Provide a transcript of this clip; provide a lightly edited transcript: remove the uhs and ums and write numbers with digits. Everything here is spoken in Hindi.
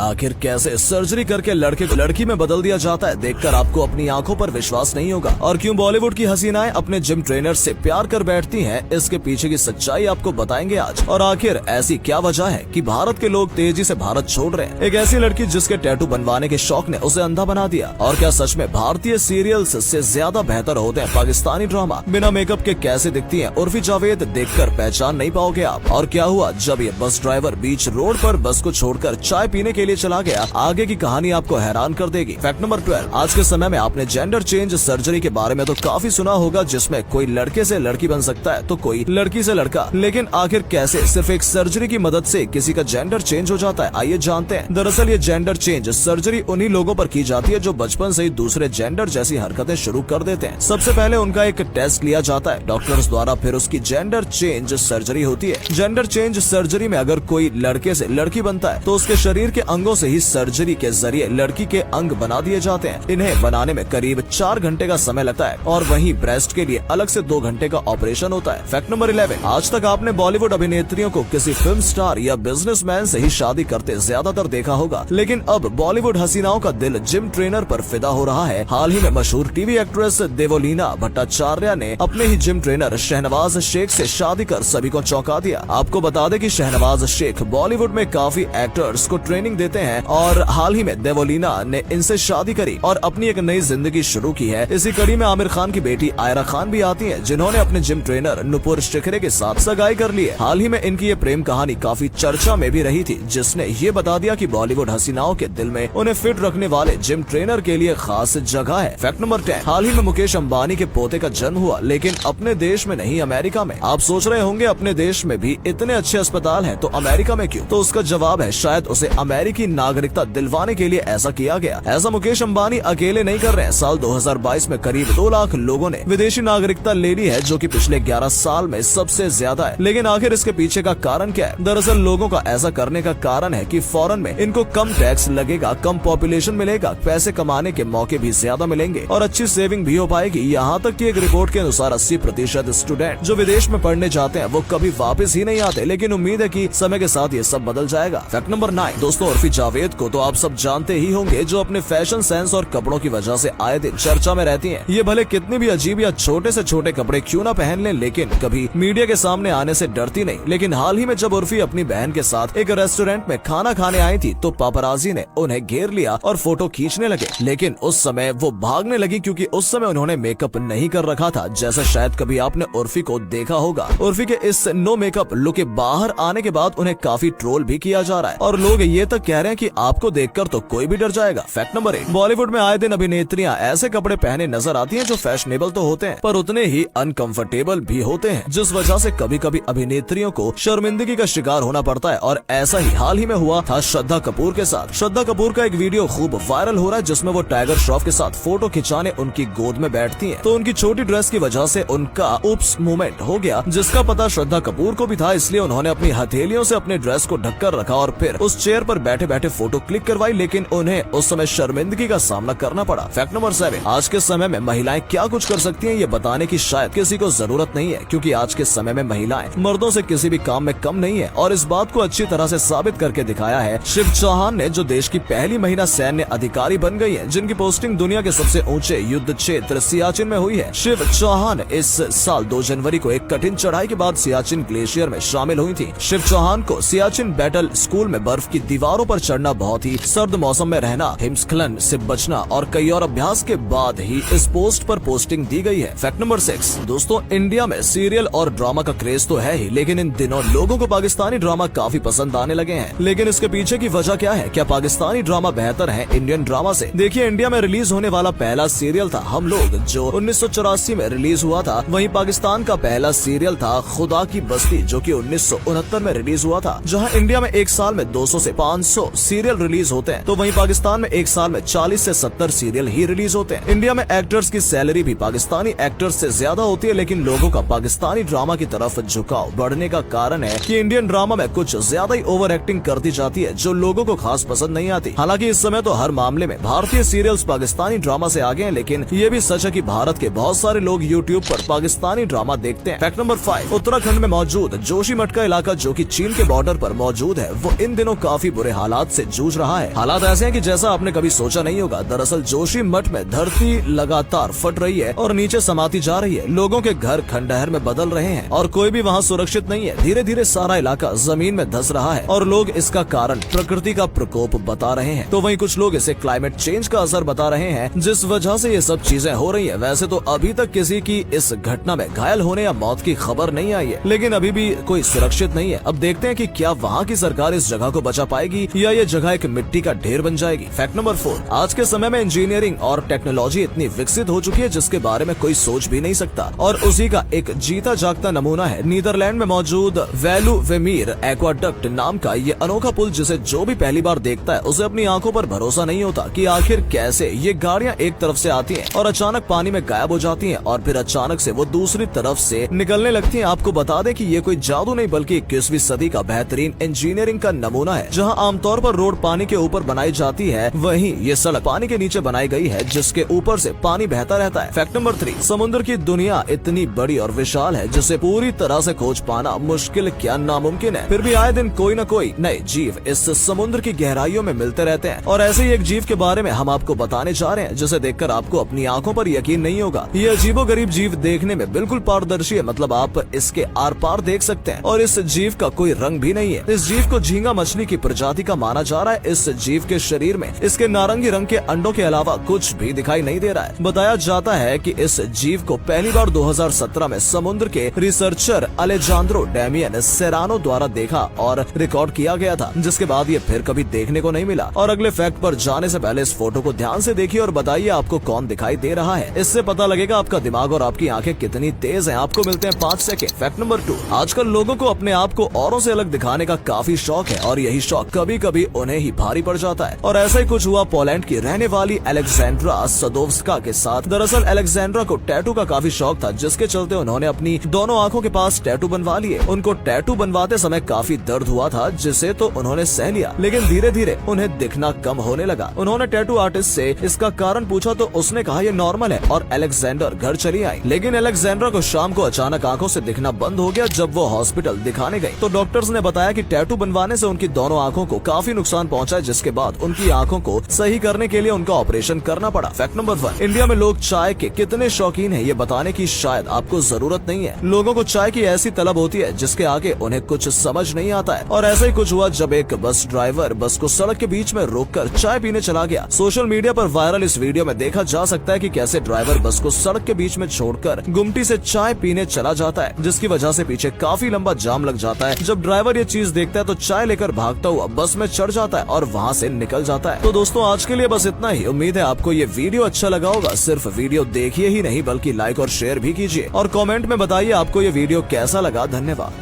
आखिर कैसे सर्जरी करके लड़के को लड़की में बदल दिया जाता है, देखकर आपको अपनी आंखों पर विश्वास नहीं होगा। और क्यों बॉलीवुड की हसीनाएं अपने जिम ट्रेनर से प्यार कर बैठती हैं, इसके पीछे की सच्चाई आपको बताएंगे आज। और आखिर ऐसी क्या वजह है कि भारत के लोग तेजी से भारत छोड़ रहे हैं। एक ऐसी लड़की जिसके टैटू बनवाने के शौक ने उसे अंधा बना दिया। और क्या सच में भारतीय सीरियल्स से ज्यादा बेहतर होते हैं पाकिस्तानी ड्रामा? बिना मेकअप के कैसे दिखती है उर्फी जावेद, देखकर पहचान नहीं पाओगे आप। और क्या हुआ जब ये बस ड्राइवर बीच रोड पर बस को छोड़कर चाय पीने के लिए चला गया, आगे की कहानी आपको हैरान कर देगी। फैक्ट नंबर 12, आज के समय में आपने जेंडर चेंज सर्जरी के बारे में तो काफी सुना होगा, जिसमें कोई लड़के से लड़की बन सकता है तो कोई लड़की से लड़का। लेकिन आखिर कैसे सिर्फ एक सर्जरी की मदद से किसी का जेंडर चेंज हो जाता है, आइए जानते हैं। दरअसल ये जेंडर चेंज सर्जरी उन्हीं लोगों पर की जाती है जो बचपन से ही दूसरे जेंडर जैसी हरकतें शुरू कर देते हैं। सबसे पहले उनका एक टेस्ट लिया जाता है डॉक्टर्स द्वारा, फिर उसकी जेंडर चेंज सर्जरी होती है। जेंडर चेंज सर्जरी में अगर कोई लड़के से लड़की बनता है तो उसके शरीर के अंगों से ही सर्जरी के जरिए लड़की के अंग बना दिए जाते हैं। इन्हें बनाने में करीब 4 घंटे का समय लगता है और वहीं ब्रेस्ट के लिए अलग से 2 घंटे का ऑपरेशन होता है। फैक्ट नंबर 11, आज तक आपने बॉलीवुड अभिनेत्रियों को किसी फिल्म स्टार या बिजनेसमैन से ही शादी करते ज्यादातर देखा होगा, लेकिन अब बॉलीवुड हसीनाओं का दिल जिम ट्रेनर पर फिदा हो रहा है। हाल ही में मशहूर टीवी एक्ट्रेस देवोलीना भट्टाचार्य ने अपने ही जिम ट्रेनर शहनवाज शेख से शादी कर सभी को चौंका दिया। आपको बता दें कि शहनवाज शेख बॉलीवुड में काफी एक्टर्स को ट्रेनिंग देते हैं और हाल ही में देवोलीना ने इनसे शादी करी और अपनी एक नई जिंदगी शुरू की है। इसी कड़ी में आमिर खान की बेटी आयरा खान भी आती है, जिन्होंने अपने जिम ट्रेनर नुपुर शिखरे के साथ सगाई कर ली है। हाल ही में इनकी ये प्रेम कहानी काफी चर्चा में भी रही थी, जिसने ये बता दिया कि बॉलीवुड हसीनाओं के दिल में उन्हें फिट रखने वाले जिम ट्रेनर के लिए खास जगह है। फैक्ट नंबर 10, हाल ही में मुकेश अंबानी के पोते का जन्म हुआ, लेकिन अपने देश में नहीं, अमेरिका में। आप सोच रहे होंगे अपने देश में भी इतने अच्छे अस्पताल हैं तो अमेरिका में क्यों? तो उसका जवाब है शायद उसे अमेरिकी नागरिकता दिलवाने के लिए ऐसा किया गया। ऐसा मुकेश अंबानी अकेले नहीं कर रहे हैं। साल 2022 में करीब 2 लाख लोगों ने विदेशी नागरिकता ले ली है, जो कि पिछले 11 साल में सबसे ज्यादा है। लेकिन आखिर इसके पीछे का कारण क्या है? दरअसल लोगों का ऐसा करने का कारण है कि फॉरेन में इनको कम टैक्स लगेगा, कम पॉपुलेशन मिलेगा, पैसे कमाने के मौके भी ज्यादा मिलेंगे और अच्छी सेविंग भी हो पाएगी। यहाँ तक कि एक रिपोर्ट के अनुसार 80% स्टूडेंट जो विदेश में पढ़ने जाते हैं वो कभी वापस ही नहीं आते, लेकिन उम्मीद है कि समय के साथ ये सब बदल जाएगा। फैक्ट नंबर 9, दोस्तों उर्फी जावेद को तो आप सब जानते ही होंगे, जो अपने फैशन सेंस और कपड़ों की वजह से आए दिन चर्चा में रहती हैं। ये भले कितनी भी अजीब या छोटे से छोटे कपड़े क्यों ना पहन लें, लेकिन कभी मीडिया के सामने आने से डरती नहीं। लेकिन हाल ही में जब उर्फी अपनी बहन के साथ एक रेस्टोरेंट में खाना खाने आई थी तो पापराजी ने उन्हें घेर लिया और फोटो खींचने लगे, लेकिन उस समय वो भागने लगी क्योंकि उस समय उन्होंने मेकअप नहीं कर रखा था, जैसा शायद कभी आपने उर्फी को देखा होगा। उर्फी के इस नो मेकअप लुक के बाहर आने के बाद उन्हें काफी ट्रोल भी किया जा रहा है और लोग ये तक कह रहे हैं कि आपको देखकर तो कोई भी डर जाएगा। फैक्ट नंबर 1, बॉलीवुड में आए दिन अभिनेत्रियां ऐसे कपड़े पहने नजर आती हैं जो फैशनेबल तो होते हैं पर उतने ही अनकंफर्टेबल भी होते हैं, जिस वजह से कभी कभी अभिनेत्रियों को शर्मिंदगी का शिकार होना पड़ता है। और ऐसा ही हाल ही में हुआ था श्रद्धा कपूर के साथ। श्रद्धा कपूर का एक वीडियो खूब वायरल हो रहा है, जिसमें वो टाइगर श्रॉफ के साथ फोटो खिंचाने उनकी गोद में बैठती हैं, तो उनकी छोटी ड्रेस की वजह से उनका उप्स मूवमेंट हो गया, जिसका पता श्रद्धा कपूर को भी था। इसलिए उन्होंने अपनी हथेलियों से अपने ड्रेस को ढककर रखा और फिर उस चेयर पर बैठे बैठे फोटो क्लिक करवाई, लेकिन उन्हें उस समय शर्मिंदगी का सामना करना पड़ा। फैक्ट नंबर 7, आज के समय में महिलाएं क्या कुछ कर सकती हैं ये बताने की शायद किसी को जरूरत नहीं है, क्योंकि आज के समय में महिलाएं मर्दों से किसी भी काम में कम नहीं है और इस बात को अच्छी तरह से साबित करके दिखाया है शिव चौहान ने, जो देश की पहली महिला सैन्य अधिकारी बन गई है, जिनकी पोस्टिंग दुनिया के सबसे ऊंचे युद्ध क्षेत्र सियाचिन में हुई है। शिव चौहान इस साल 2 जनवरी को एक कठिन चढ़ाई के बाद सियाचिन ग्लेशियर में शामिल हुई थी। शिव चौहान को सियाचिन बैटल स्कूल में बर्फ की दीवारों पर चढ़ना, बहुत ही सर्द मौसम में रहना, हिमस्खलन से बचना और कई और अभ्यास के बाद ही इस पोस्ट पर पोस्टिंग दी गई है। फैक्ट नंबर 6, दोस्तों इंडिया में सीरियल और ड्रामा का क्रेज तो है ही, लेकिन इन दिनों लोगों को पाकिस्तानी ड्रामा काफी पसंद आने लगे हैं। लेकिन इसके पीछे की वजह क्या है? क्या पाकिस्तानी ड्रामा बेहतर है इंडियन ड्रामा से? देखिए, इंडिया में रिलीज होने वाला पहला सीरियल था हम लोग, जो 1984 में रिलीज हुआ था। वहीं पाकिस्तान का पहला सीरियल था खुदा की बस्ती, जो कि 1969 में रिलीज हुआ था। जहां इंडिया में एक साल में 200 से 500 सीरियल रिलीज होते हैं, तो वहीं पाकिस्तान में एक साल में 40 से 70 सीरियल ही रिलीज होते हैं। इंडिया में एक्टर्स की सैलरी भी पाकिस्तानी एक्टर्स से ज्यादा होती है, लेकिन लोगों का पाकिस्तानी ड्रामा की तरफ झुकाव बढ़ने का कारण है कि इंडियन ड्रामा में कुछ ज्यादा ही ओवर एक्टिंग कर दी जाती है, जो लोगों को खास पसंद नहीं आती। हालांकि इस समय तो हर मामले में भारतीय सीरियल्स पाकिस्तानी ड्रामा से आगे हैं, लेकिन ये भी सच है कि भारत के बहुत सारे लोग यूट्यूब पर पाकिस्तानी ड्रामा देखते हैं। फैक्ट नंबर 5, उत्तराखंड में मौजूद जोशीमठ का इलाका, जो कि चीन के बॉर्डर पर मौजूद है, वो इन दिनों काफी बुरे हालात हालात से जूझ रहा है। हालात ऐसे हैं कि जैसा आपने कभी सोचा नहीं होगा। दरअसल जोशी मठ में धरती लगातार फट रही है और नीचे समाती जा रही है। लोगों के घर खंडहर में बदल रहे हैं और कोई भी वहाँ सुरक्षित नहीं है। धीरे धीरे सारा इलाका जमीन में धंस रहा है और लोग इसका कारण प्रकृति का प्रकोप बता रहे हैं, तो वहीं कुछ लोग इसे क्लाइमेट चेंज का असर बता रहे हैं, जिस वजह से ये सब चीजें हो रही है। वैसे तो अभी तक किसी की इस घटना में घायल होने या मौत की खबर नहीं आई है, लेकिन अभी भी कोई सुरक्षित नहीं है। अब देखते हैं कि क्या वहाँ की सरकार इस जगह को बचा पाएगी या ये जगह एक मिट्टी का ढेर बन जाएगी। फैक्ट नंबर 4, आज के समय में इंजीनियरिंग और टेक्नोलॉजी इतनी विकसित हो चुकी है जिसके बारे में कोई सोच भी नहीं सकता, और उसी का एक जीता जागता नमूना है नीदरलैंड में मौजूद वेलुवेमीर एक्वाडक्ट नाम का ये अनोखा पुल, जिसे जो भी पहली बार देखता है उसे अपनी आंखों पर भरोसा नहीं होता कि आखिर कैसे ये गाड़ियां एक तरफ से आती हैं और अचानक पानी में गायब हो जाती हैं और फिर अचानक से वो दूसरी तरफ से निकलने लगती हैं। आपको बता दें कि ये कोई जादू नहीं बल्कि 21वीं सदी का बेहतरीन इंजीनियरिंग का नमूना है। जहां आमतौर पर रोड पानी के ऊपर बनाई जाती है, वहीं ये सड़क पानी के नीचे बनाई गई है जिसके ऊपर से पानी बहता रहता है। फैक्ट नंबर 3, समुद्र की दुनिया इतनी बड़ी और विशाल है जिसे पूरी तरह से खोज पाना मुश्किल क्या नामुमकिन है। फिर भी आए दिन कोई न कोई नए जीव इस समुद्र की गहराइयों में मिलते रहते हैं और ऐसे ही एक जीव के बारे में हम आपको बताने जा रहे हैं जिसे देखकर आपको अपनी आंखों पर यकीन नहीं होगा। ये अजीबोगरीब जीव देखने में बिल्कुल पारदर्शी है, मतलब आप इसके आर पार देख सकते हैं, और इस जीव का कोई रंग भी नहीं है। इस जीव को झींगा मछली की प्रजाति का माना जा रहा है। इस जीव के शरीर में इसके नारंगी रंग के अंडों के अलावा कुछ भी दिखाई नहीं दे रहा है। बताया जाता है कि इस जीव को पहली बार 2017 में समुद्र के रिसर्चर अलेजांद्रो डेमियन सेरानो द्वारा देखा और रिकॉर्ड किया गया था, जिसके बाद ये फिर कभी देखने को नहीं मिला। और अगले फैक्ट पर जाने से पहले इस फोटो को ध्यान से देखिए और बताइए आपको कौन दिखाई दे रहा है। इससे पता लगेगा आपका दिमाग और आपकी आंखें कितनी तेज हैं। आपको मिलते हैं 5 सेकंड। फैक्ट नंबर 2, आजकल लोगों को अपने आप को औरों से अलग दिखाने का काफी शौक है और यही शौक कभी कभी उन्हें ही भारी पड़ जाता है। और ऐसा ही कुछ हुआ पोलैंड की रहने वाली अलेक्जेंड्रा सदोव्स्का के साथ। दरअसल अलेक्जेंड्रा को टैटू का काफी शौक था, जिसके चलते उन्होंने अपनी दोनों आंखों के पास टैटू बनवा लिए। उनको टैटू बनवाते समय काफी दर्द हुआ था, जिसे तो उन्होंने सह लिया, लेकिन धीरे धीरे उन्हें दिखना कम होने लगा। उन्होंने टैटू आर्टिस्ट से इसका कारण पूछा तो उसने कहा ये नॉर्मल है और अलेक्जेंडर घर चली आई। लेकिन अलेक्जेंड्रा को शाम को अचानक आंखों से दिखना बंद हो गया। जब वो हॉस्पिटल दिखाने गई तो डॉक्टर्स ने बताया कि टैटू बनवाने से उनकी दोनों आंखों को काफी नुकसान पहुंचा, जिसके बाद उनकी आंखों को सही करने के लिए उनका ऑपरेशन करना पड़ा। फैक्ट नंबर 1, इंडिया में लोग चाय के कितने शौकीन हैं ये बताने की शायद आपको जरूरत नहीं है। लोगों को चाय की ऐसी तलब होती है जिसके आगे उन्हें कुछ समझ नहीं आता है, और ऐसा ही कुछ हुआ जब एक बस ड्राइवर बस को सड़क के बीच में रोककर चाय पीने चला गया। सोशल मीडिया पर वायरल इस वीडियो में देखा जा सकता है कि कैसे ड्राइवर बस को सड़क के बीच में छोड़कर गुमटी से चाय पीने चला जाता है, जिसकी वजह से पीछे काफी लंबा जाम लग जाता है। जब ड्राइवर ये चीज देखता है तो चाय लेकर भागता हुआ बस में चढ़ जाता है और वहाँ से निकल जाता है। तो दोस्तों आज के लिए बस इतना ही। उम्मीद है आपको ये वीडियो अच्छा लगा होगा। सिर्फ वीडियो देखिए ही नहीं बल्कि लाइक और शेयर भी कीजिए और कमेंट में बताइए आपको ये वीडियो कैसा लगा। धन्यवाद।